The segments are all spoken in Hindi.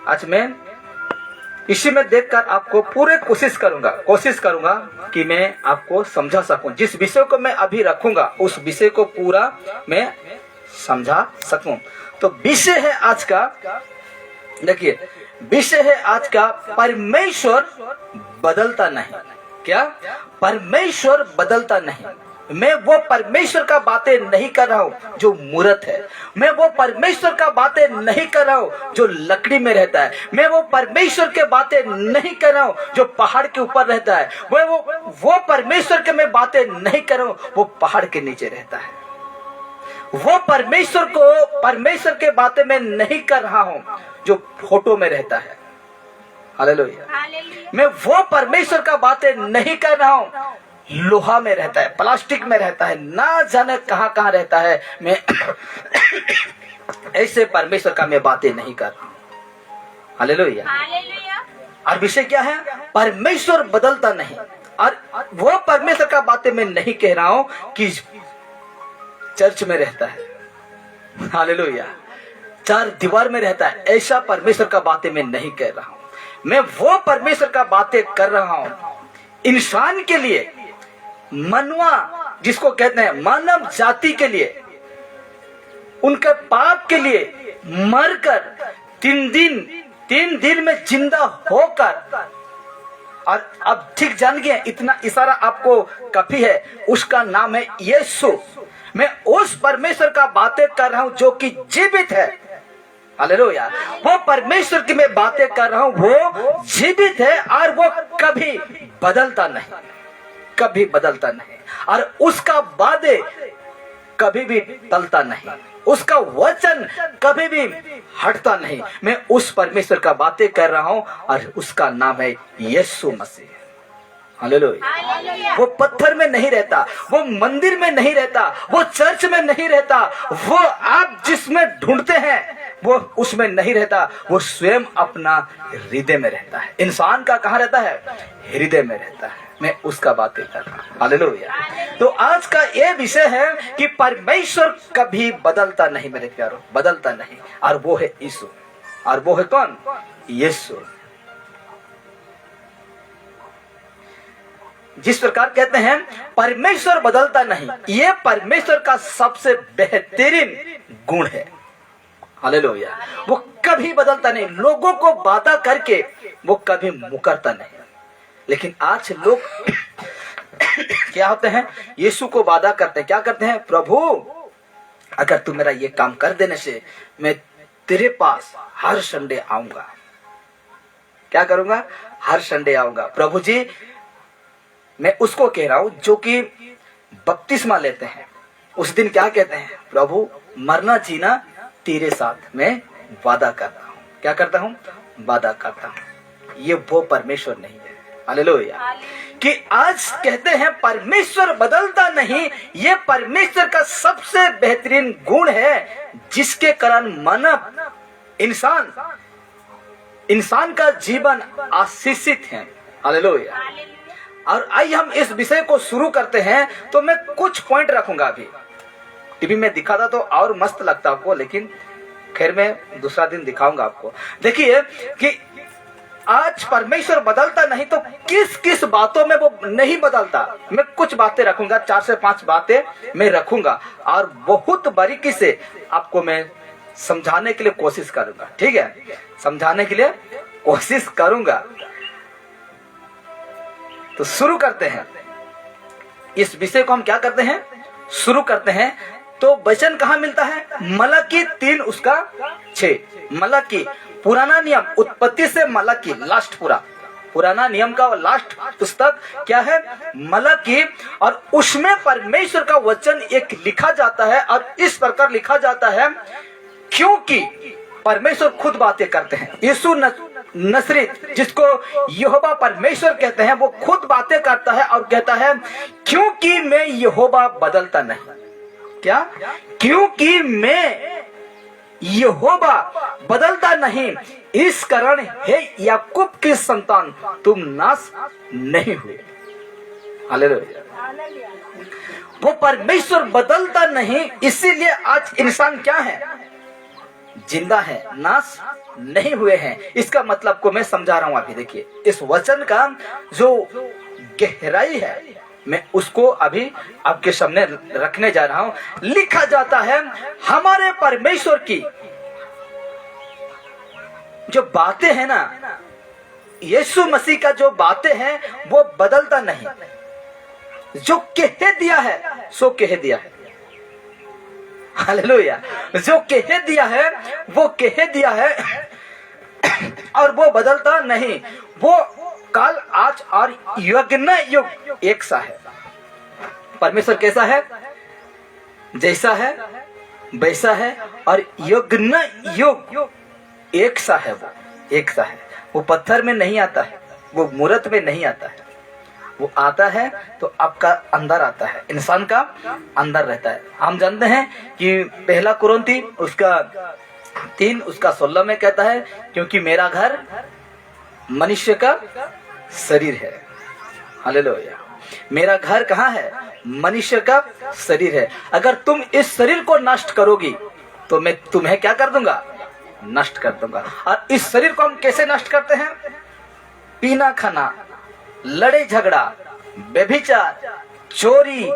आज मैं इसी में देखकर आपको पूरे कोशिश करूंगा कि मैं आपको समझा सकूं। जिस विषय को मैं अभी रखूंगा उस विषय को पूरा मैं समझा सकूं। तो विषय है आज का, देखिए विषय है आज का, परमेश्वर बदलता नहीं। क्या? परमेश्वर बदलता नहीं। मैं वो परमेश्वर का बातें नहीं कर रहा हूं जो मूर्त है। मैं वो परमेश्वर का बातें नहीं कर रहा हूं जो लकड़ी में रहता है। मैं वो परमेश्वर के बातें नहीं कर रहा हूं जो पहाड़ के ऊपर रहता है। वो परमेश्वर के मैं बातें नहीं कर रहा हूं वो पहाड़ के नीचे रहता है। वो परमेश्वर के बातें मैं नहीं कर रहा हूं जो फोटो में रहता है। हालेलुया। मैं वो परमेश्वर का बातें नहीं कर रहा हूं लोहा में रहता है, प्लास्टिक में रहता है, ना जाने कहां रहता है। मैं ऐसे परमेश्वर का मैं बातें नहीं कर रहा हूं। हालेलुया। और विषय क्या है? परमेश्वर बदलता नहीं। और वो परमेश्वर का बातें मैं नहीं कह रहा हूं कि चर्च में रहता है, हालेलुया, चार दीवार में रहता है, ऐसा परमेश्वर का बातें मैं नहीं कह रहा हूं। मैं वो परमेश्वर का बातें कर रहा हूं इंसान के लिए, मनवा जिसको कहते हैं, मानव जाति के लिए, उनके पाप के लिए मरकर तीन दिन में जिंदा होकर, और अब ठीक जान गए, इतना इशारा आपको काफी है, उसका नाम है यीशु। मैं उस परमेश्वर का बातें कर रहा हूं जो कि जीवित है। हालेलुया। वो परमेश्वर की मैं बातें कर रहा हूं, वो जीवित है और वो कभी बदलता नहीं, कभी बदलता नहीं, और उसका वादे कभी भी टलता नहीं, उसका वचन कभी भी हटता नहीं। मैं उस परमेश्वर का बातें कर रहा हूं और उसका नाम है यीशु मसीह। हालेलुया। वो पत्थर में नहीं रहता, वो मंदिर में नहीं रहता, वो चर्च में नहीं रहता, वो आप जिसमें ढूंढते हैं वो उसमें नहीं रहता। वो स्वयं अपना हृदय में रहता है। इंसान का कहाँ रहता है? हृदय में रहता है। मैं उसका बातें कर रहा हूं। हालेलुया। तो आज का ये विषय है कि परमेश्वर कभी बदलता नहीं मेरे प्यारों, बदलता नहीं, और वो है यीशु। और वो है कौन? यीशु। जिस प्रकार कहते हैं परमेश्वर बदलता नहीं, ये परमेश्वर का सबसे बेहतरीन गुण है। हालेलुया। वो कभी बदलता नहीं, लोगों को वादा करके वो कभी मुकरता नहीं। लेकिन आज लोग क्या होते हैं? यीशु को वादा करते हैं, क्या करते हैं? प्रभु अगर तू मेरा ये काम कर देने से मैं तेरे पास हर संडे आऊंगा। क्या करूंगा? हर संडे आऊंगा। प्रभु जी, मैं उसको कह रहा हूं जो कि बपतिस्मा लेते हैं। उस दिन क्या कहते हैं? प्रभु मरना जीना तेरे साथ मैं वादा करता हूं। क्या करता हूं? वादा करता हूं। ये वो परमेश्वर नहीं है। हालेलुया। कि आज कहते हैं परमेश्वर बदलता नहीं, ये परमेश्वर का सबसे बेहतरीन गुण है जिसके कारण मानव इंसान का जीवन आशीषित है। हालेलुया। और आइए हम इस विषय को शुरू करते हैं। तो मैं कुछ पॉइंट रखूंगा। अभी टीवी में दिखाता तो और मस्त लगता आपको, लेकिन खैर मैं दूसरा दिन दिखाऊंगा आपको। देखिए कि आज परमेश्वर बदलता नहीं, तो किस किस बातों में वो नहीं बदलता, मैं कुछ बातें रखूंगा, 4 से 5 बातें मैं रखूंगा और बहुत बारीकी से आपको मैं समझाने के लिए कोशिश करूंगा। ठीक है? समझाने के लिए कोशिश करूंगा। तो शुरू करते हैं। इस विषय को हम क्या करते हैं? शुरू करते हैं। तो वचन कहां मिलता है? मलाकी 3 उसका 6। मलाकी, पुराना नियम, उत्पत्ति से मलाकी, लास्ट पूरा पुराना नियम का लास्ट पुस्तक क्या है? मलाकी। और उसमें परमेश्वर का वचन एक लिखा जाता है और इस प्रकार लिखा जाता है क्योंकि परमेश्वर खुद बातें करते हैं। यीशु नसरीत, जिसको यहोवा परमेश्वर कहते हैं, वो खुद बातें करता है और कहता है क्योंकि मैं यहोवा बदलता नहीं। क्या? क्योंकि मैं यहोवा बदलता नहीं, इस कारण हे याकूब की संतान तुम नाश नहीं हुए। हालेलुया। वो परमेश्वर बदलता नहीं, इसीलिए आज इंसान क्या है? जिंदा है, नाश नहीं हुए हैं। इसका मतलब को मैं समझा रहा हूं। अभी देखिए, इस वचन का जो गहराई है मैं उसको अभी आपके सामने रखने जा रहा हूं। लिखा जाता है हमारे परमेश्वर की जो बातें हैं ना, यीशु मसीह का जो बातें हैं वो बदलता नहीं। जो कह दिया है सो कह दिया है। हालेलुया। जो कह दिया है वो कह दिया है और वो बदलता नहीं। वो काल, आज और युग न युग एक सा है। परमेश्वर कैसा है? जैसा है वैसा है और युग न युग एक सा है। वो एक सा है। वो पत्थर में नहीं आता है, वो मूर्त में नहीं आता है। वो आता है तो आपका अंदर आता है, इंसान का अंदर रहता है। हम जानते हैं कि पहला कुरिन्थी उसका 3 उसका 16 में कहता है, क्योंकि मेरा घर मनुष्य का शरीर है। हालेलुया। मेरा घर कहाँ है? मनुष्य का शरीर है। अगर तुम इस शरीर को नष्ट करोगी तो मैं तुम्हें क्या कर दूंगा? नष्ट कर दूंगा। और इस शरीर को हम कैसे नष्ट करते हैं? पीना खाना, लड़ाई झगड़ा, व्यभिचार, चोरी,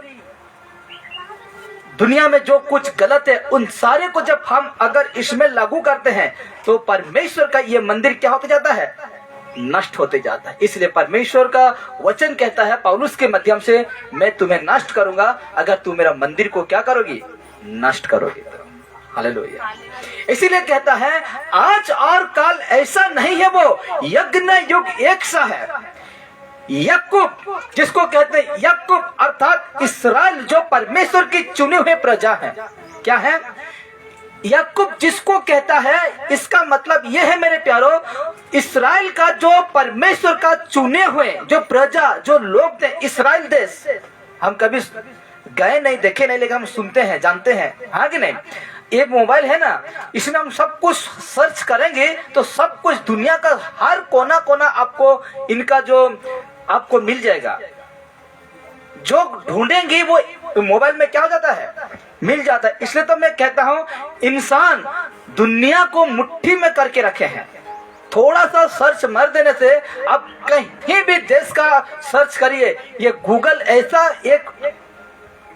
दुनिया में जो कुछ गलत है उन सारे को जब हम अगर इसमें लागू करते हैं तो परमेश्वर का ये मंदिर क्या होते जाता है? नष्ट होते जाता है। इसलिए परमेश्वर का वचन कहता है पौलुस के माध्यम से, मैं तुम्हें नष्ट करूंगा अगर तुम मेरा मंदिर को क्या करोगी? नष्ट करोगी। हालेलुया। इसीलिए कहता है आज और काल ऐसा नहीं है, वो यज्ञ न युग एक सा है। याकूब जिसको कहते हैं, याकूब अर्थात इस्राएल जो परमेश्वर की चुनी हुई प्रजा है। क्या है? याकूब जिसको कहता है, इसका मतलब यह है मेरे प्यारो, इस्राएल का जो परमेश्वर का चुने हुए जो प्रजा, जो लोग थे, इस्राएल देश। हम कभी गए नहीं, देखे नहीं, लेकिन हम सुनते हैं, जानते हैं, हाँ कि नहीं? एक मोबाइल है ना, इसमें हम सब कुछ सर्च करेंगे तो सब कुछ दुनिया का हर कोना कोना आपको इनका जो आपको मिल जाएगा। जो ढूंढेंगे वो मोबाइल में क्या हो जाता है? मिल जाता है। इसलिए तो मैं कहता हूं इंसान दुनिया को मुट्ठी में करके रखे हैं। थोड़ा सा सर्च मार देने से आप कहीं भी देश का सर्च करिए, ये गूगल ऐसा एक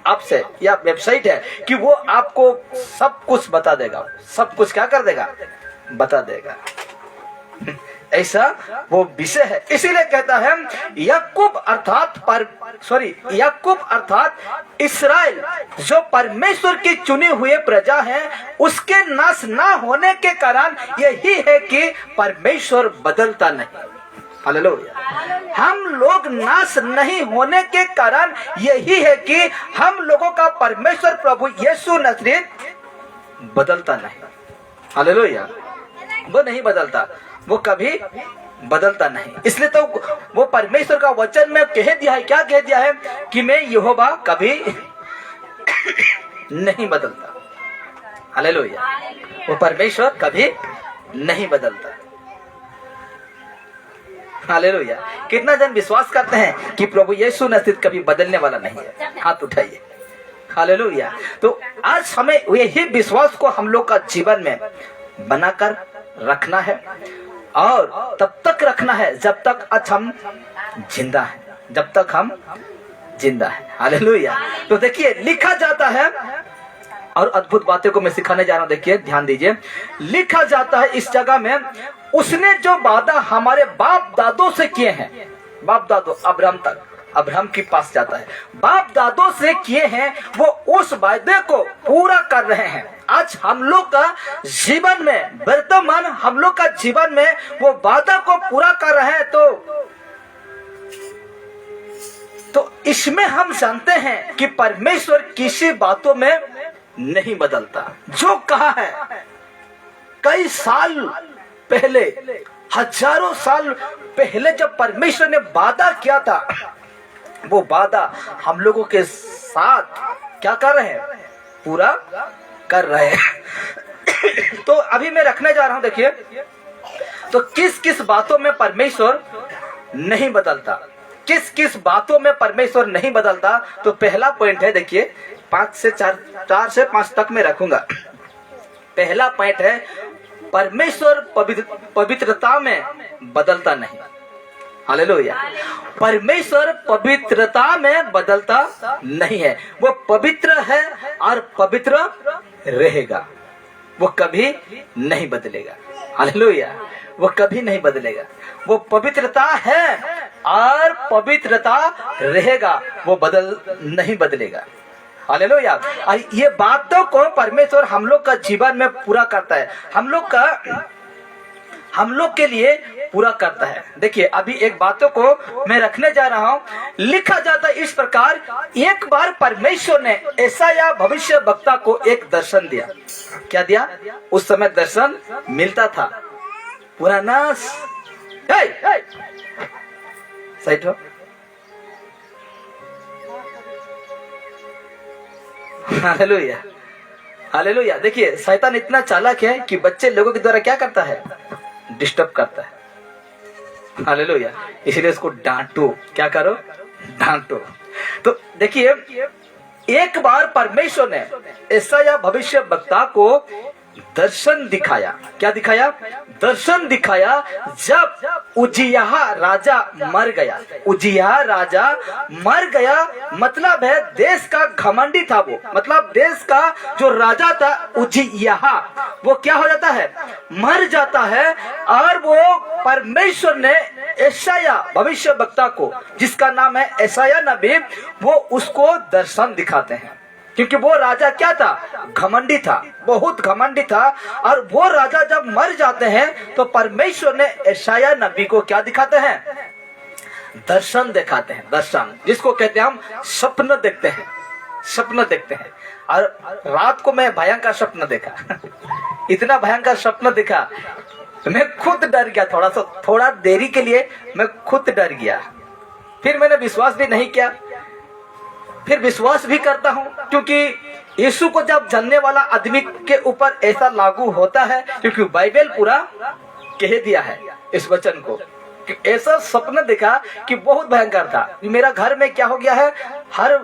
आपसे या वेबसाइट है कि वो आपको सब कुछ बता देगा। सब कुछ क्या कर देगा? बता देगा। ऐसा वो विषय है। इसीलिए कहता है याकूब अर्थात इस्राएल जो परमेश्वर की चुनी हुई प्रजा है, उसके नाश ना होने के कारण यही है कि परमेश्वर बदलता नहीं। हालेलुया। हम लोग नाश नहीं होने के कारण यही है कि हम लोगों का परमेश्वर प्रभु यीशु नजरेत बदलता नहीं। हालेलुया। वो नहीं बदलता, वो कभी बदलता नहीं। इसलिए तो वो परमेश्वर का वचन में कह दिया है, क्या कह दिया है? कि मैं यहोवा कभी नहीं बदलता। हालेलुया। वो परमेश्वर कभी नहीं बदलता। हालेलुया। कितना जन विश्वास करते हैं कि प्रभु यीशु नसीब कभी बदलने वाला नहीं है? हाथ उठाइए। हालेलुया। तो आज हमें यही विश्वास को हम लोग का जीवन में बनाकर रखना है और तब तक रखना है जब तक आज हम जिंदा हैं, जब तक हम जिंदा हैं। हालेलुया। तो देखिए लिखा जाता है, और अद्भुत बातें को मैं सिखाने जा रहा हूं। देखिए ध्यान दीजिए, लिखा जाता है इस जगह में, उसने जो वादा हमारे बाप दादों से किए हैं, बाप दादों अब्राहम तक, अब्राहम के पास जाता है, बाप दादों से किए हैं, वो उस वायदे को पूरा कर रहे हैं। आज हम लोग का जीवन में, वर्तमान हम लोग का जीवन में वो वादा को पूरा कर रहे हैं। तो इसमें हम जानते हैं कि परमेश्वर किसी बातों में नहीं बदलता। जो कहा है कई साल पहले, हजारों साल पहले जब परमेश्वर ने वादा किया था, वो वादा हम लोगों के साथ क्या कर रहे हैं? पूरा कर रहे हैं। तो अभी मैं रखने जा रहा हूं। देखिए तो किस किस बातों में परमेश्वर नहीं बदलता, किस किस बातों में परमेश्वर नहीं बदलता। तो पहला पॉइंट है, देखिए 4 से 5 तक मैं रखूंगा। पहला पॉइंट है, परमेश्वर पवित्रता में बदलता नहीं। हालेलुया। परमेश्वर पवित्रता में बदलता नहीं है, वो पवित्र है और पवित्र रहेगा, वो कभी नहीं बदलेगा। हालेलुया। वो कभी नहीं बदलेगा, वो पवित्रता है और पवित्रता रहेगा, वो नहीं बदलेगा। हालेलुया। और ये बातों को परमेश्वर हम लोग का जीवन में पूरा करता है, हम लोग के लिए पूरा करता है। देखिए अभी एक बातों को मैं रखने जा रहा हूँ। लिखा जाता है इस प्रकार, एक बार परमेश्वर ने यशायाह भविष्य वक्ता को एक दर्शन दिया। क्या दिया? उस समय दर्शन मिलता था। पुराना सही तो हालेलुया, हालेलुया। देखिए शैतान इतना चालाक है कि बच्चे लोगों के द्वारा क्या करता है? डिस्टर्ब करता है। हालेलुया। इसलिए उसको डांटो। क्या करो? डांटो। तो देखिए एक बार परमेश्वर ने यशायाह भविष्य वक्ता को दर्शन दिखाया। क्या दिखाया? दर्शन दिखाया जब उजियाह राजा मर गया। उजियाह राजा मर गया मतलब है देश का घमंडी था वो, मतलब देश का जो राजा था उजियाह, वो क्या हो जाता है? मर जाता है। और वो परमेश्वर ने यशायाह भविष्य वक्ता को, जिसका नाम है यशायाह नबी, वो उसको दर्शन दिखाते हैं। क्योंकि वो राजा क्या था? घमंडी था, बहुत घमंडी था। और वो राजा जब मर जाते हैं तो परमेश्वर ने यशायाह नबी को क्या दिखाते हैं? दर्शन दिखाते हैं। दर्शन जिसको कहते हैं हम सपन देखते हैं, सपन देखते हैं। और रात को मैं भयंकर सपना देखा इतना भयंकर सपना दिखा, मैं खुद डर गया। थोड़ा देरी के लिए मैं खुद डर गया। फिर मैंने विश्वास भी नहीं किया, फिर विश्वास भी करता हूं, क्योंकि यीशु को जब जानने वाला आदमी के ऊपर ऐसा लागू होता है, क्योंकि बाइबल पूरा कह दिया है इस वचन को। ऐसा सपना देखा कि बहुत भयंकर था। मेरा घर में क्या हो गया है, हर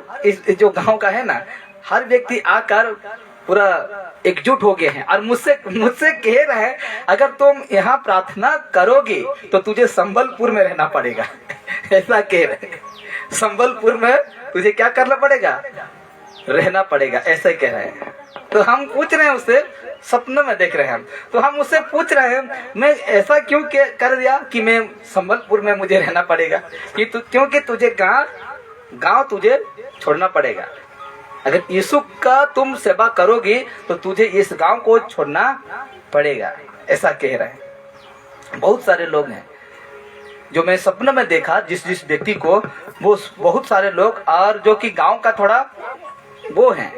जो गांव का है ना, हर व्यक्ति आकर पूरा एकजुट हो गए हैं और मुझसे कह रहे हैं अगर तुम यहाँ प्रार्थना करोगे तो तुझे संबलपुर में रहना पड़ेगा ऐसा कह रहे हैं। संबलपुर में तुझे क्या करना पड़ेगा? रहना पड़ेगा, ऐसा ही कह रहे हैं। तो हम पूछ रहे हैं उससे, सपने में देख रहे हैं हम, तो हम उससे पूछ रहे हैं मैं ऐसा क्यों कर दिया कि मैं संबलपुर में मुझे रहना पड़ेगा? क्योंकि तुझे गांव तुझे छोड़ना पड़ेगा। अगर यीशु का तुम सेवा करोगी तो तुझे इस गांव को छोड़ना पड़ेगा, ऐसा कह रहे हैं। बहुत सारे लोग हैं जो मैं सपने में देखा, जिस व्यक्ति को, वो बहुत सारे लोग और जो कि गांव का थोड़ा वो है,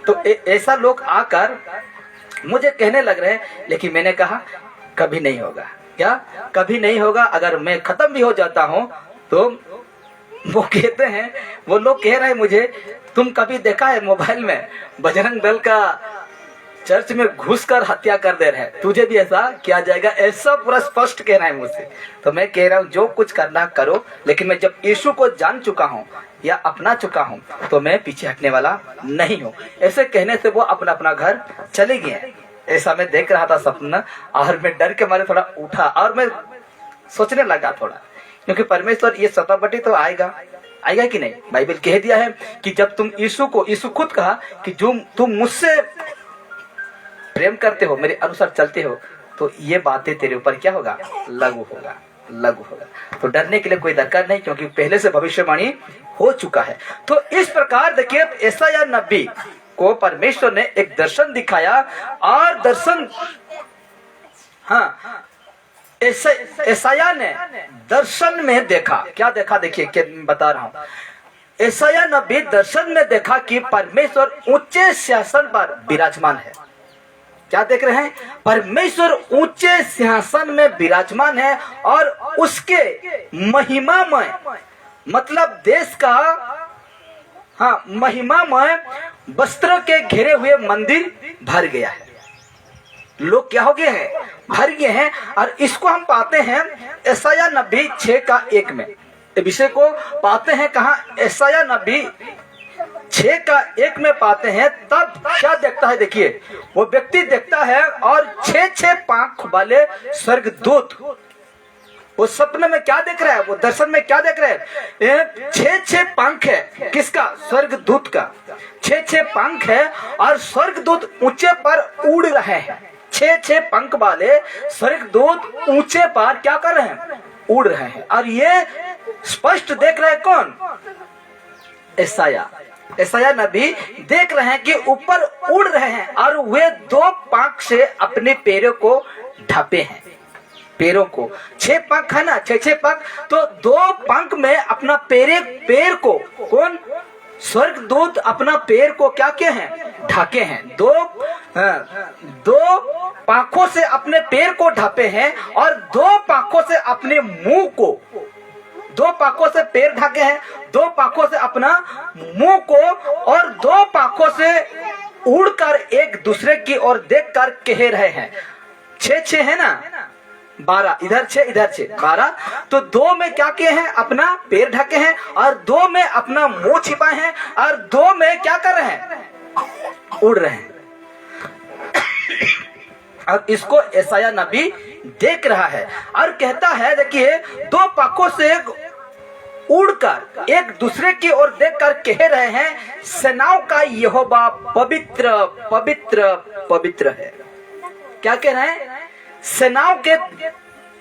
तो ऐसा लोग आकर मुझे कहने लग रहे हैं। लेकिन मैंने कहा कभी नहीं होगा। क्या कभी नहीं होगा? अगर मैं खत्म भी हो जाता हूं तो वो कहते हैं, वो लोग कह रहे हैं मुझे, तुम कभी देखा है मोबाइल में बजरंग दल का चर्च में घुसकर हत्या कर दे रहे हैं, तुझे भी ऐसा किया जाएगा, ऐसा पूरा स्पष्ट कहना है मुझसे। तो मैं कह रहा हूँ जो कुछ करना करो, लेकिन मैं जब यीशु को जान चुका हूँ या अपना चुका हूँ तो मैं पीछे हटने वाला नहीं हूँ। ऐसे कहने से वो अपना अपना घर चले गए। ऐसा मैं देख रहा था सपना, और मैं डर के मारे थोड़ा उठा और मैं सोचने लगा थोड़ा, क्योंकि परमेश्वर ये सतापटी तो आएगा कि नहीं? बाइबल कह दिया है कि जब तुम यीशु खुद कहा कि जो तुम मुझसे प्रेम करते हो, मेरे अनुसार चलते हो, तो ये बातें तेरे ऊपर क्या होगा? लागू होगा। तो डरने के लिए कोई दरकार नहीं, क्योंकि पहले से भविष्यवाणी हो चुका है। तो इस प्रकार देखिए यशायाह नबी को परमेश्वर ने एक दर्शन दिखाया, और दर्शन यशायाह ने दर्शन में देखा। क्या देखा? देखिए क्या बता रहा हूं। यशायाह नबी दर्शन में देखा कि परमेश्वर ऊंचे सिंहासन पर विराजमान है। क्या देख रहे हैं? परमेश्वर ऊंचे सिंहासन में विराजमान है, और उसके महिमामय, मतलब देश का महिमामय वस्त्रों के घिरे हुए मंदिर भर गया है। लोग क्या हो गए हैं? भर गए हैं। और इसको हम पाते हैं यशायाह नबी 6:1 में। विषय को पाते हैं कहाँ? यशायाह नबी 6 का 1 में पाते हैं, तब क्या देखता है? देखिए, वो व्यक्ति देखता है और 6 पंख वाले स्वर्गदूत। वो सपने में क्या देख रहा है? वो दर्शन में क्या देख रहे हैं? 6 पंख है। किसका? स्वर्गदूत का 6 पंख है और स्वर्गदूत ऊंचे पर उड़ रहे हैं। 6 पंख वाले स्वर्गदूत ऊंचे पर क्या कर रहे हैं? उड़ रहे हैं। और ये स्पष्ट देख रहे हैं कौन? यशायाह नबी देख रहे हैं कि ऊपर उड़ रहे हैं और वे 2 पंख से अपने पैरों को ढापे हैं। पैरों को 6 पंख है ना, 6 पंख, तो 2 पंख में अपना पैर को कौन? स्वर्गदूत अपना पैर को क्या किए हैं? ढाके हैं। 2 पंखों से अपने पैर को ढापे हैं और 2 पंखों से अपने मुंह को, 2 पंखों से पैर ढाके हैं, 2 पंखों से अपना मुंह को, और 2 पंखों से उड़कर एक दूसरे की ओर देखकर कह रहे हैं। 6 है ना, 12, इधर 6 इधर 6, 12। तो 2 में क्या किए हैं? अपना पैर ढके हैं और 2 में अपना मुंह छिपाए हैं और 2 में क्या कर रहे हैं? उड़ रहे हैं। और इसको यशायाह नबी देख रहा है और कहता है, देखिए, 2 पंखों से उड़कर एक दूसरे की ओर देखकर कह रहे हैं, सेनाओं का यहोवा पवित्र पवित्र पवित्र है। क्या कह रहे हैं? सेनाओं के,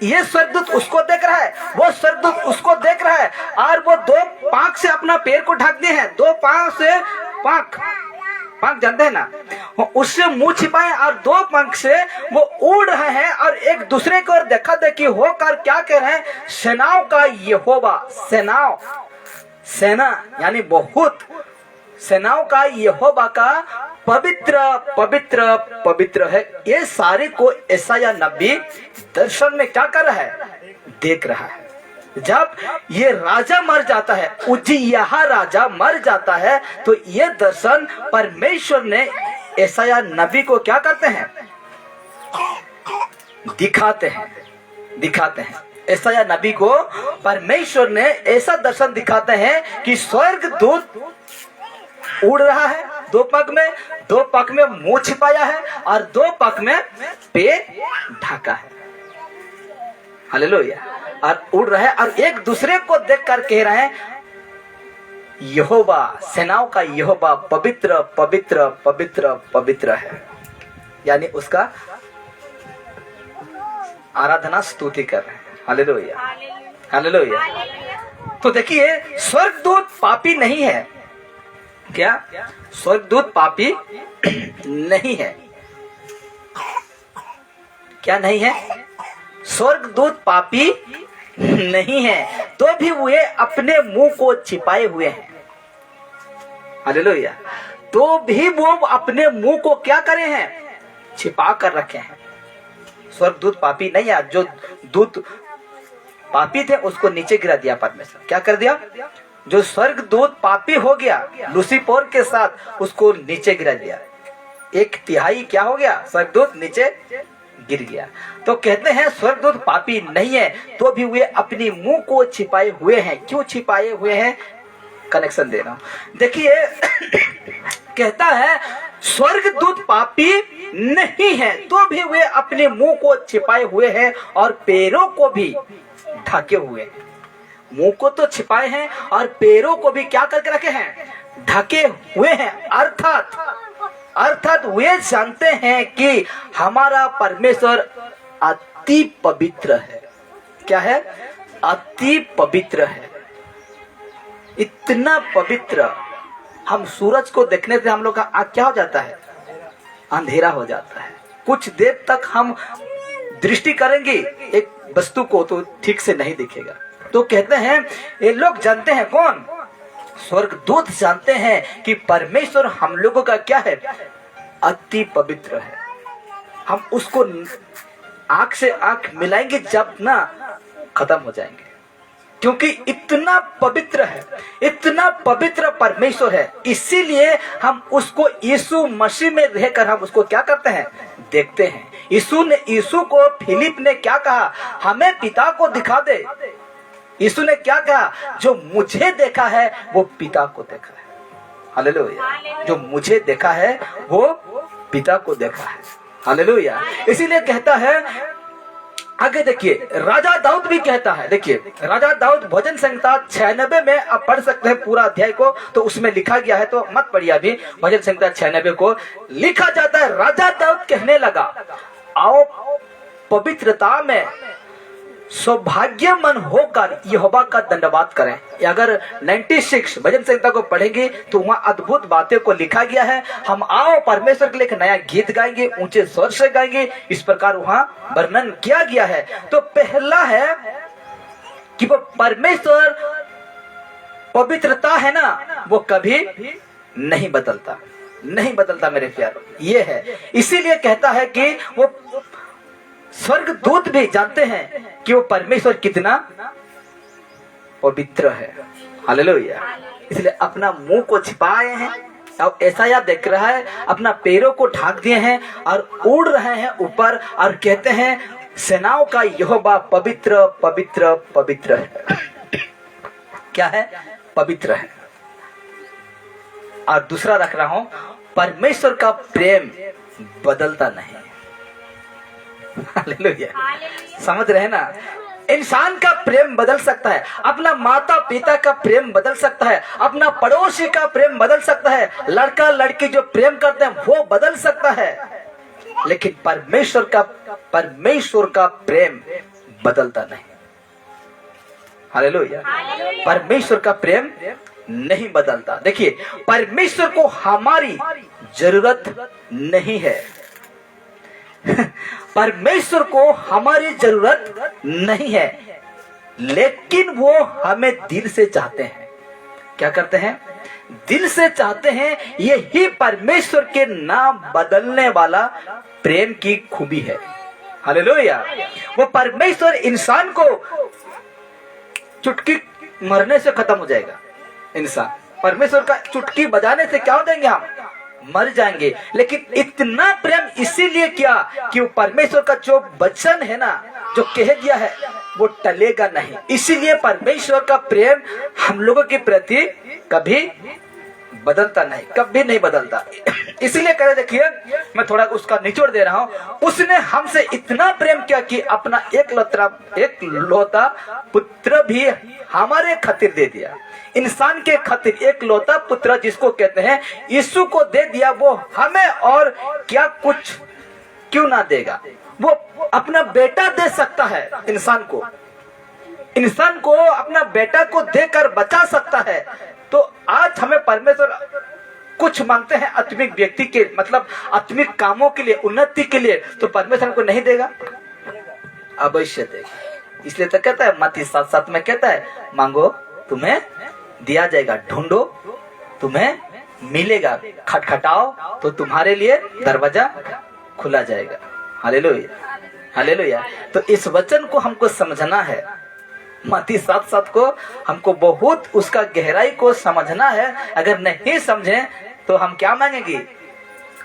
ये स्वर्गदूत उसको देख रहा है, वो स्वर्गदूत उसको देख रहा है और वो 2 पंख से अपना पैर को ढक दिए हैं। 2 पंख से, पंख जानते हैं ना, उससे मुंह छिपाए और 2 पंख से वो उड़ रहे हैं और एक दूसरे को देखा देखी होकर क्या कह रहे हैं? सेनाओं का यहोवा, सेना यानी बहुत, सेनाओं का यहोवा का पवित्र पवित्र पवित्र है। ये सारे को यशायाह नबी दर्शन में क्या कर रहा है? देख रहा है। जब ये राजा मर जाता है, उज्जियाह राजा मर जाता है, तो ये दर्शन परमेश्वर ने यशायाह नबी को क्या करते हैं? दिखाते हैं। यशायाह नबी को परमेश्वर ने ऐसा दर्शन दिखाते हैं कि स्वर्गदूत उड़ रहा है 2 पंख में, 2 पंख में मुंह छिपाया है और 2 पंख में पैर ढका है। हालेलुया। और उड़ रहा है और एक दूसरे को देखकर कह रहे हैं, यहोवा, सेनाओं का यहोवा पवित्र पवित्र पवित्र पवित्र है। यानी उसका आराधना स्तुति कर रहे हैं। Hallelujah, hallelujah. तो देखिए, स्वर्गदूत पापी नहीं है। क्या? स्वर्गदूत पापी नहीं है। क्या नहीं है? स्वर्गदूत पापी नहीं है, तो भी वे अपने मुंह को छिपाए हुए हैं। हालेलुया। तो भी वो अपने मुंह को क्या करे हैं? छिपा कर रखे हैं। स्वर्गदूत पापी नहीं है। जो दूत पापी थे उसको नीचे गिरा दिया परमेश्वर। क्या कर दिया? जो स्वर्गदूत पापी हो गया लूसीफर के साथ, उसको नीचे गिरा दिया। 1/3 क्या हो गया? स्वर्गदूत नीचे गिर गया। तो कहते हैं स्वर्गदूत पापी नहीं है, तो भी वे अपनी मुंह को छिपाए हुए हैं। क्यों छिपाए हुए हैं? कनेक्शन दे रहा हूं। देखिए, कहता है स्वर्गदूत पापी नहीं है, तो भी वे अपने मुंह को छिपाए हुए हैं और पैरों को भी ढके हुए हैं। मुंह को तो छिपाए हैं और पैरों को भी क्या करके रखे हैं? ढके हुए हैं। अर्थात वे जानते हैं कि हमारा परमेश्वर अति पवित्र है। क्या है? अति पवित्र है। इतना पवित्र, हम सूरज को देखने से हम लोग का आँख क्या हो जाता है? अंधेरा हो जाता है। कुछ देर तक हम दृष्टि करेंगे एक वस्तु को तो ठीक से नहीं दिखेगा। तो कहते हैं ये लोग जानते हैं, कौन? स्वर्गदूत जानते हैं कि परमेश्वर हम लोगों का क्या है? अति पवित्र है। हम उसको आंख से आंख मिलाएंगे जब ना खत्म हो जाएंगे, क्योंकि इतना पवित्र है, इतना पवित्र परमेश्वर है। इसीलिए हम उसको यीशु मसीह में रहकर हम उसको क्या करते हैं? देखते हैं। यीशु को फिलिप ने क्या कहा? हमें पिता को दिखा दे। यीशु ने क्या कहा? जो मुझे देखा है वो पिता को देखा है। हालेलुया। जो मुझे देखा है वो पिता को देखा है। हालेलुया। इसीलिए कहता है, आगे देखिए, राजा दाऊद भी कहता है, देखिए राजा दाऊद भजन संहिता 96 में आप पढ़ सकते हैं पूरा अध्याय को, तो उसमें लिखा गया है, तो मत पढ़िए अभी। भजन संहिता 96 को लिखा जाता है, राजा दाऊद कहने लगा, आओ पवित्रता में सौभाग्यमन होकर यहोवा का धन्यवाद करें। अगर 96 भजन संहिता को पढ़ेंगे तो वहां अद्भुत बातें को लिखा गया है। हम आओ परमेश्वर के लिए एक नया गीत गाएंगे, ऊंचे स्वर से गाएंगे, इस प्रकार वहां वर्णन किया गया है। तो पहला है कि वो परमेश्वर पवित्रता है ना, वो कभी नहीं बदलता, नहीं बदलता मेरे प्यारों, ये है। इसीलिए कहता है कि वो स्वर्ग दूत भी जानते हैं कि वो परमेश्वर कितना पवित्र है। हालेलुया। इसलिए अपना मुंह को छिपाए हैं, अब ऐसा देख रहा है, अपना पैरों को ढांक दिए हैं और उड़ रहे हैं ऊपर और कहते हैं, सेनाओं का यहोवा पवित्र पवित्र पवित्र है। क्या है? पवित्र है। और दूसरा रख रहा हूं, परमेश्वर का प्रेम बदलता नहीं। हालेलुया। समझ रहे हैं ना? इंसान का प्रेम बदल सकता है, अपना माता पिता का प्रेम बदल सकता है, अपना पड़ोसी का प्रेम बदल सकता है, लड़का लड़की जो प्रेम करते हैं वो बदल सकता है, लेकिन परमेश्वर का प्रेम बदलता नहीं। हालेलुया। परमेश्वर का प्रेम नहीं बदलता। देखिए, परमेश्वर को हमारी जरूरत नहीं है। परमेश्वर को हमारी जरूरत नहीं है, लेकिन वो हमें दिल से चाहते हैं। क्या करते हैं? दिल से चाहते हैं। यही परमेश्वर के नाम बदलने वाला प्रेम की खूबी है। हालेलुया। वो परमेश्वर इंसान को चुटकी मरने से खत्म हो जाएगा। इंसान परमेश्वर का चुटकी बजाने से क्या हो जाएंगे? हम मर जाएंगे। लेकिन इतना प्रेम इसीलिए किया कि वो परमेश्वर का जो वचन है ना, जो कह दिया है, वो टलेगा नहीं। इसीलिए परमेश्वर का प्रेम हम लोगों के प्रति कभी बदलता नहीं, कभी नहीं बदलता। इसीलिए कह रहे, देखिए मैं थोड़ा उसका निचोड़ दे रहा हूं, उसने हमसे इतना प्रेम किया कि अपना एक लौता पुत्र भी हमारे खातिर दे दिया। इंसान के खातिर एक लौता पुत्र जिसको कहते हैं यीशु को दे दिया। वो हमें और क्या कुछ क्यों ना देगा? वो अपना बेटा दे सकता है। इंसान को अपना बेटा को देकर बचा सकता है। तो आज हमें परमेश्वर कुछ मांगते हैं आत्मिक व्यक्ति के, मतलब आत्मिक कामों के लिए, उन्नति के लिए, तो परमेश्वर को नहीं देगा? अवश्य देगा। इसलिए तो कहता है मत्ती 7:7 में कहता है, मांगो तुम्हें दिया जाएगा, ढूंढो तुम्हें मिलेगा, खटखटाओ तो तुम्हारे लिए दरवाजा खुला जाएगा। हालेलुया। हालेलुया। तो इस वचन को हमको समझना है। मत्ती 7:7 को हमको बहुत उसका गहराई को समझना है। अगर नहीं समझे तो हम क्या मांगेंगे?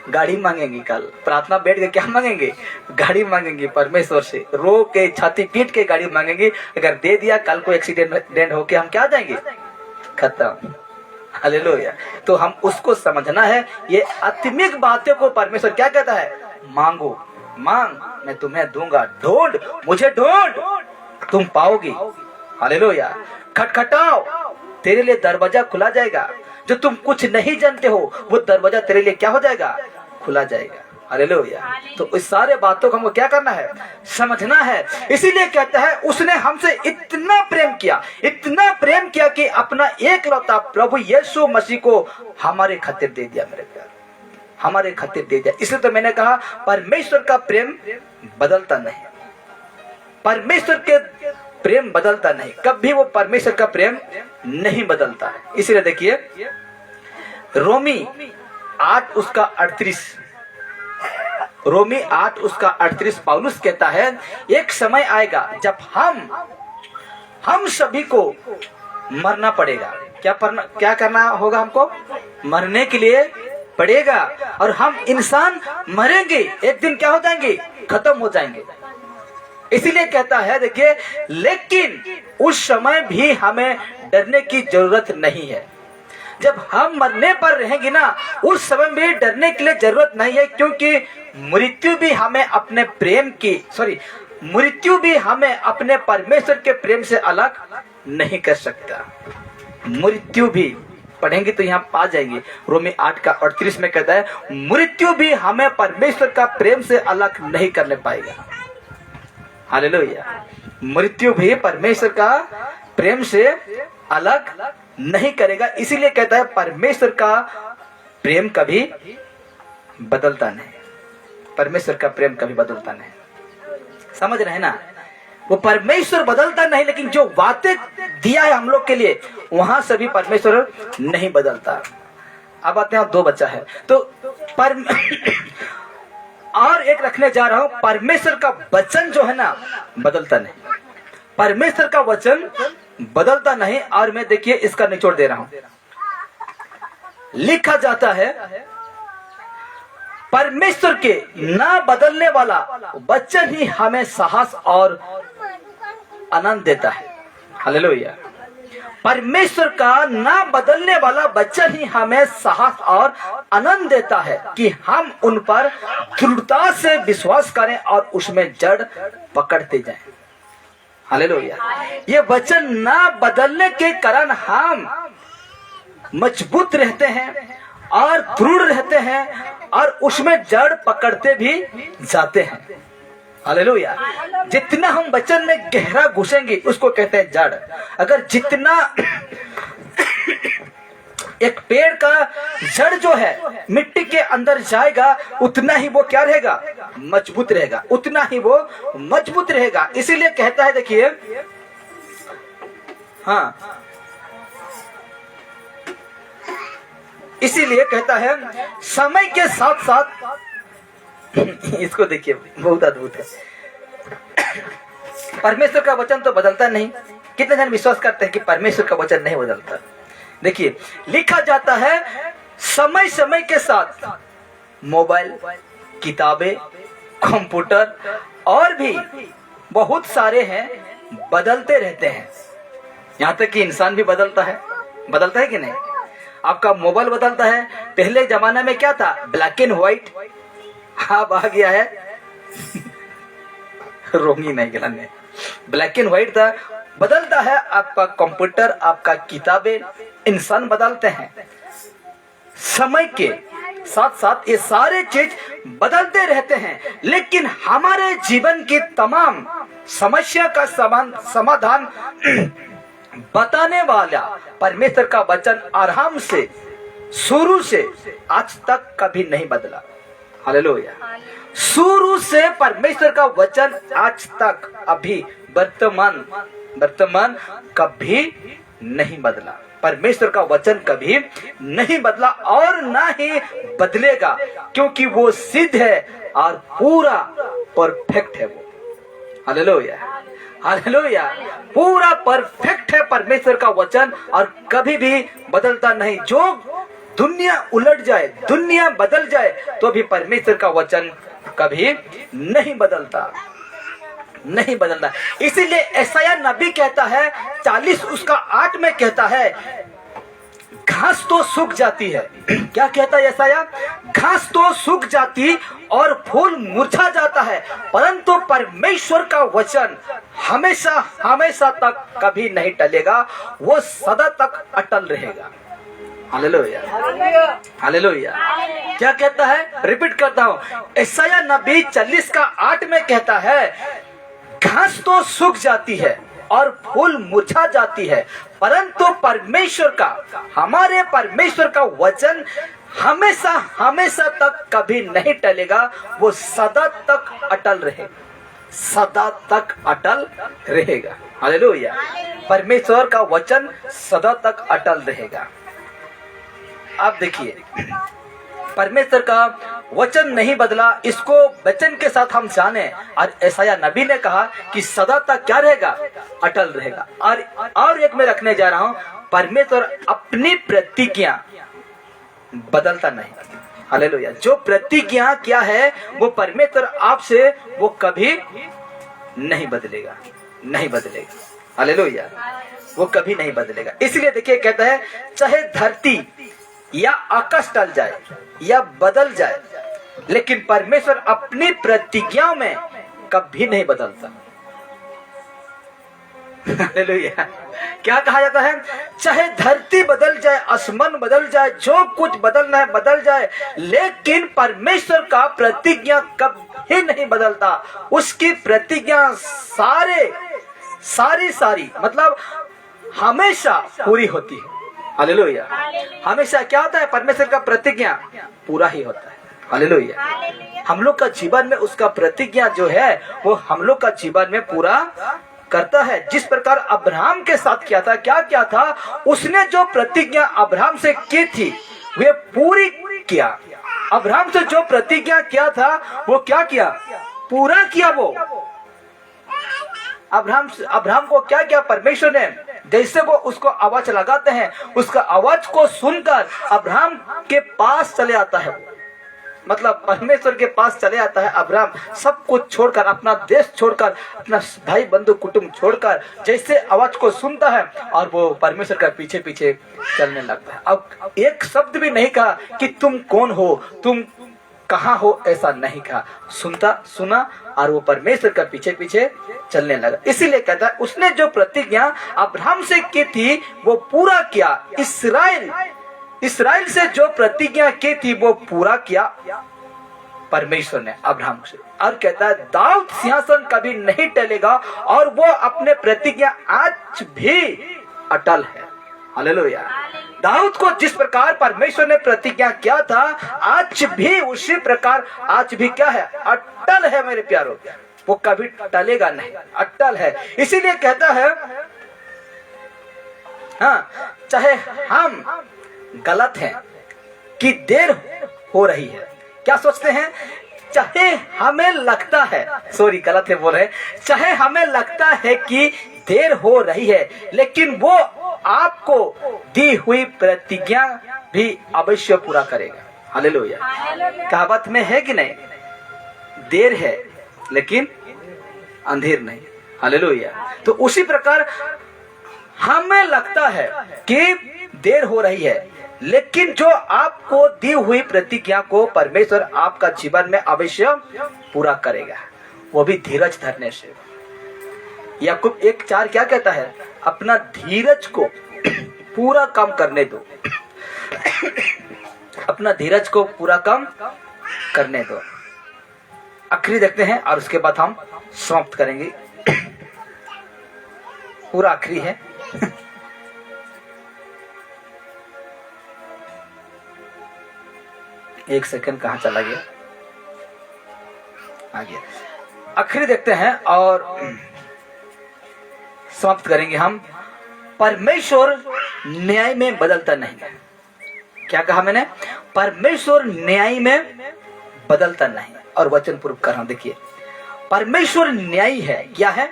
गाड़ी मांगेंगे। कल प्रार्थना बैठ के क्या मांगेंगे? गाड़ी मांगेंगे परमेश्वर से, रो के छाती पीट के गाड़ी मांगेंगे। अगर दे दिया, कल को एक्सीडेंट होके हम क्या जाएंगे? खत्म। हालेलुया। तो हम उसको समझना है। ये आत्मिक बातों को परमेश्वर क्या कहता है? मांगो, मांग मैं तुम्हें दूंगा, ढूंढ मुझे ढूंढ तुम पाओगी। हालेलुया। खटखटाओ तेरे लिए दरवाजा खुला जाएगा। जो तुम कुछ नहीं जानते हो वो दरवाजा तेरे लिए क्या हो जाएगा? खुला जाएगा। हालेलुया। तो इस सारे बातों को हमको क्या करना है? समझना है। इसीलिए कहता है उसने हमसे इतना प्रेम किया, इतना प्रेम किया कि अपना एक लौता प्रभु यीशु मसीह को हमारे खातिर दे दिया। मेरे प्यार, हमारे खातिर दे दिया। इसलिए तो मैंने कहा परमेश्वर का प्रेम बदलता नहीं। परमेश्वर के प्रेम बदलता नहीं, कभी वो परमेश्वर का प्रेम नहीं बदलता है। इसलिए देखिए रोमी 8:38 रोमी 8:38 पौलुस कहता है, एक समय आएगा जब हम सभी को मरना पड़ेगा। क्या करना होगा? हमको मरने के लिए पड़ेगा। और हम इंसान मरेंगे, एक दिन क्या हो जाएंगे? खत्म हो जाएंगे। इसीलिए कहता है, देखिए, लेकिन उस समय भी हमें डरने की जरूरत नहीं है। जब हम मरने पर रहेंगे ना, उस समय भी डरने के लिए जरूरत नहीं है, क्योंकि मृत्यु भी हमें अपने मृत्यु भी हमें अपने परमेश्वर के प्रेम से अलग नहीं कर सकता। मृत्यु भी पढ़ेंगे तो यहाँ पा जाएंगे, रोमी 8:38 में कहता है, मृत्यु भी हमें परमेश्वर का प्रेम से अलग नहीं करने पाएगा। हालेलुया। मृत्यु भी परमेश्वर का प्रेम से अलग नहीं करेगा। इसीलिए कहता है परमेश्वर का प्रेम कभी बदलता नहीं। परमेश्वर का प्रेम कभी बदलता नहीं। समझ रहे हैं ना? वो परमेश्वर बदलता नहीं, लेकिन जो बातें दिया है हम लोग के लिए, वहां से भी परमेश्वर नहीं बदलता। अब आते हैं, 2 बच्चा है तो और एक रखने जा रहा हूं, परमेश्वर का वचन जो है ना बदलता नहीं। परमेश्वर का वचन बदलता नहीं। और मैं देखिए इसका निचोड़ दे रहा हूं, लिखा जाता है परमेश्वर के ना बदलने वाला वचन ही हमें साहस और आनंद देता है। हालेलुया। परमेश्वर का ना बदलने वाला वचन ही हमें साहस और आनंद देता है कि हम उन पर दृढ़ता से विश्वास करें और उसमें जड़ पकड़ते जाएं। हालेलुया। ये वचन ना बदलने के कारण हम मजबूत रहते हैं और दृढ़ रहते हैं और उसमें जड़ पकड़ते भी जाते हैं। हालेलुया। जितना हम वचन में गहरा घुसेंगे उसको कहते हैं जड़। अगर जितना एक पेड़ का जड़ जो है मिट्टी के अंदर जाएगा, उतना ही वो क्या रहेगा? मजबूत रहेगा, उतना ही वो मजबूत रहेगा। इसीलिए कहता है, देखिए, हाँ, इसीलिए कहता है समय के साथ साथ इसको देखिए, बहुत अद्भुत है। परमेश्वर का वचन तो बदलता नहीं। कितने जन विश्वास करते हैं कि परमेश्वर का वचन नहीं बदलता? देखिए, लिखा जाता है समय समय के साथ मोबाइल, किताबें, कंप्यूटर और भी बहुत सारे हैं, बदलते रहते हैं। यहाँ तक कि इंसान भी बदलता है कि नहीं? आपका मोबाइल बदलता है। पहले जमाना में क्या था? Black and white. अब आ गया है रंगीन है, गलन है। ब्लैक एंड व्हाइट था, बदलता है। आपका कंप्यूटर, आपका किताबें, इंसान बदलते हैं। समय के साथ साथ ये सारे चीज बदलते रहते हैं, लेकिन हमारे जीवन की तमाम समस्या का समाधान बताने वाला परमेश्वर का वचन आराम से शुरू से आज तक कभी नहीं बदला। हालेलुया। शुरू से परमेश्वर का वचन आज तक अभी वर्तमान कभी नहीं बदला। परमेश्वर का वचन कभी नहीं बदला और ना ही बदलेगा, क्योंकि वो सिद्ध है और पूरा परफेक्ट है वो। हालेलुया। हालेलुया। पूरा परफेक्ट है परमेश्वर का वचन और कभी भी बदलता नहीं। जो दुनिया उलट जाए, दुनिया बदल जाए, तो भी परमेश्वर का वचन कभी नहीं बदलता। इसीलिए यशायाह नबी कहता है 40:8 में कहता है, घास तो सूख जाती है। क्या कहता है यशायाह? घास तो सूख जाती और फूल मुरझा जाता है, परंतु परमेश्वर का वचन हमेशा हमेशा तक कभी नहीं टलेगा, वो सदा तक अटल रहेगा। हालेलुया। हालेलुया। क्या कहता है? रिपीट करता हूँ, यशायाह नबी 40:8 में कहता है, घास तो सूख जाती है और फूल मुरझा जाती है, परंतु परमेश्वर का, हमारे परमेश्वर का वचन हमेशा हमेशा तक कभी नहीं टलेगा, वो सदा तक अटल रहेगा, सदा तक अटल रहेगा। हालेलुया। परमेश्वर का वचन सदा तक अटल रहेगा। आप देखिए, परमेश्वर का वचन नहीं बदला, इसको वचन के साथ हम जाने। और यशायाह नबी ने कहा कि सदा तक क्या रहेगा? अटल रहेगा। और एक मैं रखने जा रहा हूं, परमेश्वर अपनी प्रतिज्ञा बदलता नहीं। हालेलुया। जो प्रतिज्ञा क्या है, वो परमेश्वर आपसे वो कभी नहीं बदलेगा, नहीं बदलेगा। हालेलुया, वो कभी नहीं बदलेगा। इसलिए देखिए कहता है चाहे धरती या आकाश टल जाए या बदल जाए, लेकिन परमेश्वर अपनी प्रतिज्ञाओं में कभी नहीं बदलता। हालेलुया। क्या कहा जाता है? चाहे धरती बदल जाए, आसमान बदल जाए, जो कुछ बदलना है बदल जाए, लेकिन परमेश्वर का प्रतिज्ञा कभी नहीं बदलता। उसकी प्रतिज्ञा सारी मतलब हमेशा पूरी होती है। हालेलुया। हमेशा क्या होता है? परमेश्वर का प्रतिज्ञा पूरा ही होता है। हालेलुया। हम लोग का जीवन में उसका प्रतिज्ञा जो है वो हम लोग का जीवन में पूरा करता है। जिस प्रकार अब्राहम के साथ किया था, क्या था? उसने जो प्रतिज्ञा अब्राहम से की थी वे पूरी किया। अब्राहम से जो प्रतिज्ञा किया था वो क्या किया? पूरा किया। वो अब्राहम को क्या किया? परमेश्वर ने जैसे वो उसको आवाज लगाते हैं, उसका आवाज को सुनकर अब्राहम के पास चले आता है। मतलब परमेश्वर के पास चले आता है अब्राहम, सब कुछ छोड़कर, अपना देश छोड़कर, अपना भाई बंधु कुटुंब छोड़कर, जैसे आवाज को सुनता है और वो परमेश्वर का पीछे पीछे चलने लगता है। अब एक शब्द भी नहीं कहा कि तुम कौन हो, तुम कहाँ हो, ऐसा नहीं कहा। सुना और वो परमेश्वर का पीछे पीछे चलने लगा। इसीलिए कहता है उसने जो प्रतिज्ञा अब्राहम से की थी वो पूरा किया। इस्राएल से जो प्रतिज्ञा की थी वो पूरा किया परमेश्वर ने अब्राहम से। और कहता है दाऊद सिंहासन कभी नहीं टलेगा और वो अपने प्रतिज्ञा आज भी अटल है। हालेलुया। दाऊद को जिस प्रकार परमेश्वर ने प्रतिज्ञा किया था, आज भी उसी प्रकार आज भी क्या है? अटल है मेरे प्यारों। वो कभी टलेगा नहीं, अटल है। इसीलिए कहता है हाँ, चाहे हम गलत हैं कि देर हो रही है। क्या सोचते हैं? चाहे हमें लगता है, सॉरी गलत है बोल रहे, चाहे हमें लगता है कि देर हो रही है, लेकिन वो आपको दी हुई प्रतिज्ञा भी अवश्य पूरा करेगा। हालेलुया। कहावत में है कि नहीं? देर है लेकिन अंधेर नहीं। हालेलुया। तो उसी प्रकार हमें लगता है कि देर हो रही है, लेकिन जो आपको दी हुई प्रतिज्ञा को परमेश्वर आपका जीवन में अवश्य पूरा करेगा, वो भी धीरज धरने से। याकूब 1:4 क्या कहता है? अपना धीरज को पूरा काम करने दो। अपना धीरज को पूरा काम करने दो। आखिरी देखते हैं और उसके बाद हम समाप्त करेंगे। पूरा आखिरी है। एक सेकंड कहाँ चला गया? आ गया। आखिरी देखते हैं और समाप्त करेंगे हम। परमेश्वर न्याय में बदलता नहीं है। क्या कहा मैंने? परमेश्वर न्याय में बदलता नहीं। और वचन पूर्व कर रहा हूं, देखिए परमेश्वर न्यायी है। क्या है?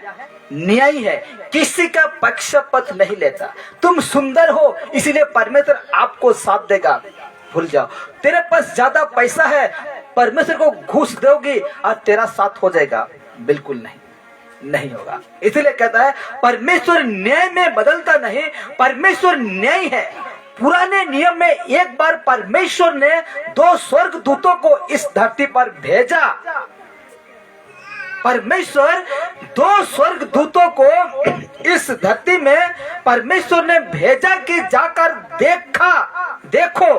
न्यायी है, किसी का पक्षपात नहीं लेता। तुम सुंदर हो इसलिए परमेश्वर आपको साथ देगा, भूल जाओ। तेरे पास ज्यादा पैसा है, परमेश्वर को घूस दोगी और तेरा साथ हो जाएगा, बिल्कुल नहीं होगा। इसलिए कहता है परमेश्वर न्याय में बदलता नहीं, परमेश्वर न्याय है। पुराने नियम में एक बार परमेश्वर ने 2 स्वर्गदूतों को इस धरती पर भेजा। परमेश्वर 2 स्वर्गदूतों को इस धरती में परमेश्वर ने भेजा कि जाकर देखो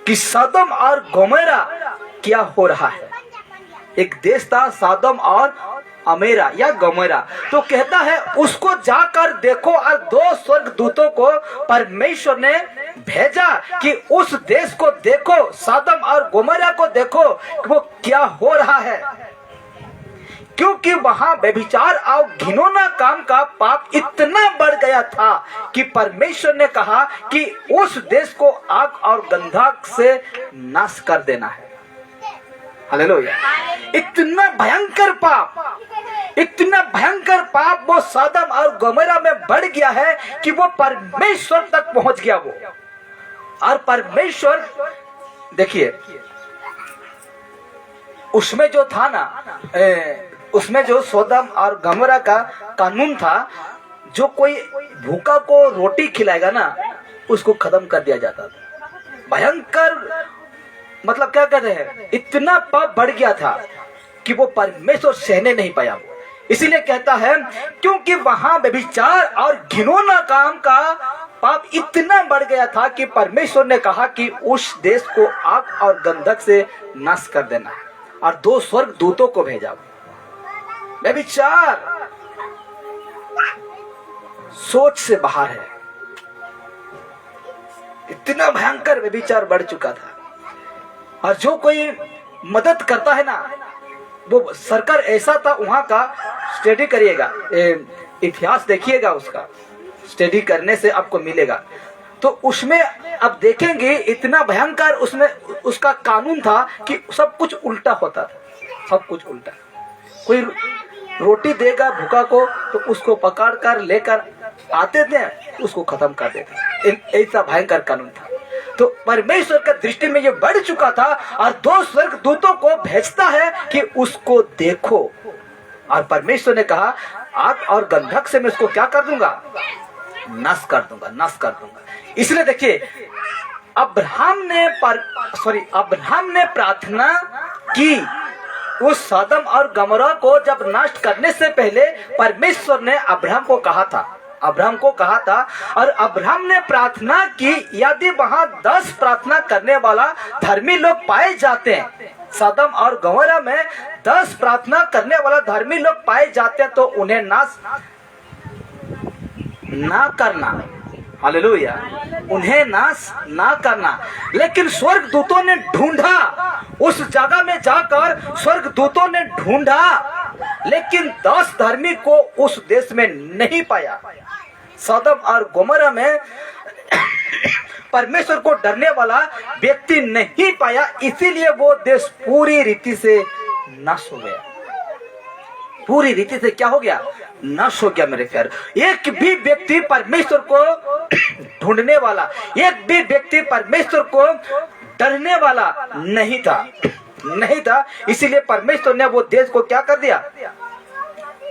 कि सदोम और गोमेरा क्या हो रहा है। एक देश था सदोम और अमेरा या गोमेरा, तो कहता है उसको जाकर देखो। और 2 स्वर्गदूतों को परमेश्वर ने भेजा कि उस देश को देखो, सदोम और गोमेरा को देखो कि वो क्या हो रहा है, क्योंकि वहां व्यभिचार और घिनौना काम का पाप इतना बढ़ गया था कि परमेश्वर ने कहा कि उस देश को आग और गंधक से नाश कर देना है। हालेलुया। इतना भयंकर पाप वो सदोम और गोमेरा में बढ़ गया है कि वो परमेश्वर तक पहुंच गया वो। और परमेश्वर देखिए उसमें जो था ना उसमें जो सोदम और गमोरा का कानून था, जो कोई भूखा को रोटी खिलाएगा ना, उसको खत्म कर दिया जाता था। भयंकर, मतलब क्या कहते हैं, इतना पाप बढ़ गया था कि वो परमेश्वर सहने नहीं पाया। इसीलिए कहता है, क्योंकि वहां व्यभिचार और घिनौना काम का पाप इतना बढ़ गया था कि परमेश्वर ने कहा कि उस देश को आग और गंधक से नाश कर देना है और 2 स्वर्ग दूतों को भेजा। व्यभिचार सोच से बाहर है, इतना भयंकर व्यभिचार बढ़ चुका था। और जो कोई मदद करता है ना, वो सरकार ऐसा था वहां का, स्टडी करिएगा, इतिहास देखिएगा, उसका स्टडी करने से आपको मिलेगा। तो उसमें अब देखेंगे इतना भयंकर उसमें उसका कानून था कि सब कुछ उल्टा होता था, सब कुछ उल्टा। कोई रोटी देगा भूखा को तो उसको पकड़ कर लेकर आते थे, उसको खत्म कर देते। ऐसा भयंकर कानून था। तो परमेश्वर का दृष्टि में ये बढ़ चुका था और 2 स्वर्ग दूतों को भेजता है कि उसको देखो। और परमेश्वर ने कहा, आग और गंधक से मैं उसको क्या कर दूंगा, नाश कर दूंगा, नाश कर दूंगा। इसलिए देखिए, अब्राहम ने प्रार्थना की उस सदम और गमोरा को। जब नष्ट करने से पहले परमेश्वर ने अब्राहम को कहा था, और अब्राहम ने प्रार्थना की, यदि वहां 10 प्रार्थना करने वाला धर्मी लोग पाए जाते हैं, सदम और गमोरा में 10 प्रार्थना करने वाला धर्मी लोग पाए जाते हैं, तो उन्हें नाश ना करना। हालेलुया, उन्हें नाश ना करना। लेकिन स्वर्ग दूतों ने ढूंढा, उस जगह में जाकर स्वर्ग दूतों ने ढूंढा, लेकिन 10 धर्मी को उस देश में नहीं पाया। सदम और गोमोरा में परमेश्वर को डरने वाला व्यक्ति नहीं पाया, इसीलिए वो देश पूरी रीति से नाश हो गया। पूरी रीति से क्या हो गया, नाश हो गया। मेरे प्यार, एक भी व्यक्ति परमेश्वर को ढूंढने वाला, एक भी व्यक्ति परमेश्वर को डरने वाला नहीं था। इसीलिए परमेश्वर ने वो देश को क्या कर दिया,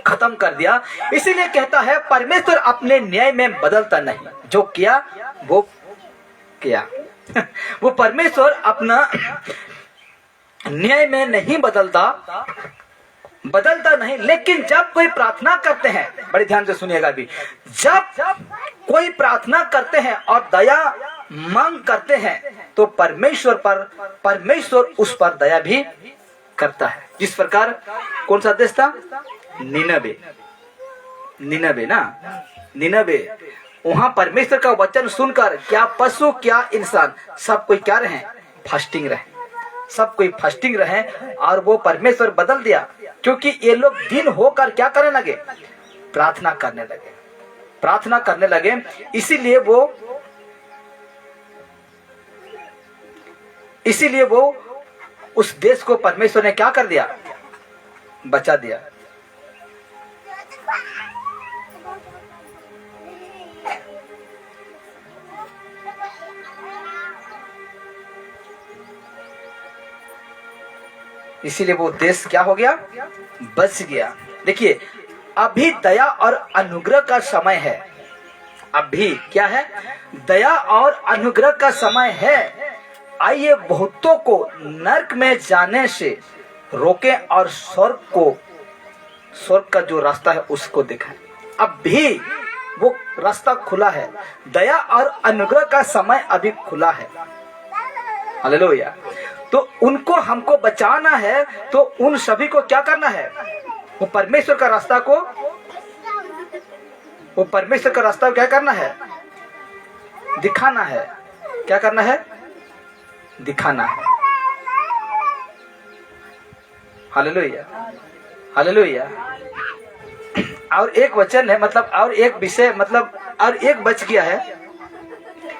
खत्म कर दिया। इसीलिए कहता है, परमेश्वर अपने न्याय में बदलता नहीं, जो किया वो किया। वो परमेश्वर अपना न्याय में नहीं बदलता नहीं। लेकिन जब कोई प्रार्थना करते हैं, बड़े ध्यान से सुनिएगा अभी, जब कोई प्रार्थना करते हैं और दया मांग करते हैं, तो परमेश्वर उस पर दया भी करता है। जिस प्रकार, कौन सा देश था, निनवे ना, वहां परमेश्वर का वचन सुनकर क्या पशु क्या इंसान सब कोई क्या रहे, फास्टिंग रहे, सब कोई फास्टिंग रहे। और वो परमेश्वर बदल दिया, क्योंकि ये लोग दिन होकर क्या करने लगे, प्रार्थना करने लगे। इसीलिए वो उस देश को परमेश्वर ने क्या कर दिया, बचा दिया। इसीलिए वो देश क्या हो गया, बच गया। देखिए, अभी दया और अनुग्रह का समय है। अभी क्या है, दया और अनुग्रह का समय है। आइए बहुतों को नरक में जाने से रोकें और स्वर्ग का जो रास्ता है उसको दिखाएं। अब भी वो रास्ता खुला है, दया और अनुग्रह का समय अभी खुला है। हालेलुया। तो उनको हमको बचाना है, तो उन सभी को क्या करना है, वो परमेश्वर का रास्ता क्या करना है, दिखाना है। क्या करना है, दिखाना है। हालेलुया। और एक वचन है, मतलब और एक विषय, मतलब और एक बच गया है।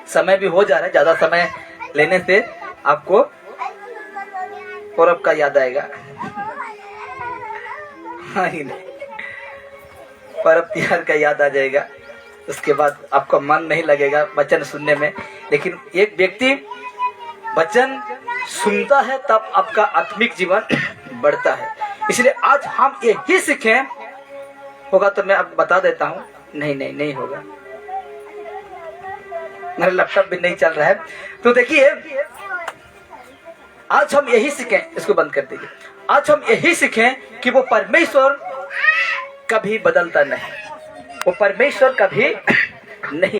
समय भी हो जा रहा है, ज्यादा समय लेने से आपको पर्व का याद आएगा। पर्व त्योहार का याद आ जाएगा, उसके बाद आपका मन नहीं लगेगा वचन सुनने में। लेकिन एक व्यक्ति वचन सुनता है तब आपका आत्मिक जीवन बढ़ता है। इसलिए आज हम यही सीखें। होगा तो मैं अब बता देता हूं, नहीं होगा, मेरा लैपटॉप भी नहीं चल रहा है। तो देखिए आज हम यही सीखें, इसको बंद कर दीजिए। आज हम यही सीखें कि वो परमेश्वर कभी बदलता नहीं, वो परमेश्वर कभी नहीं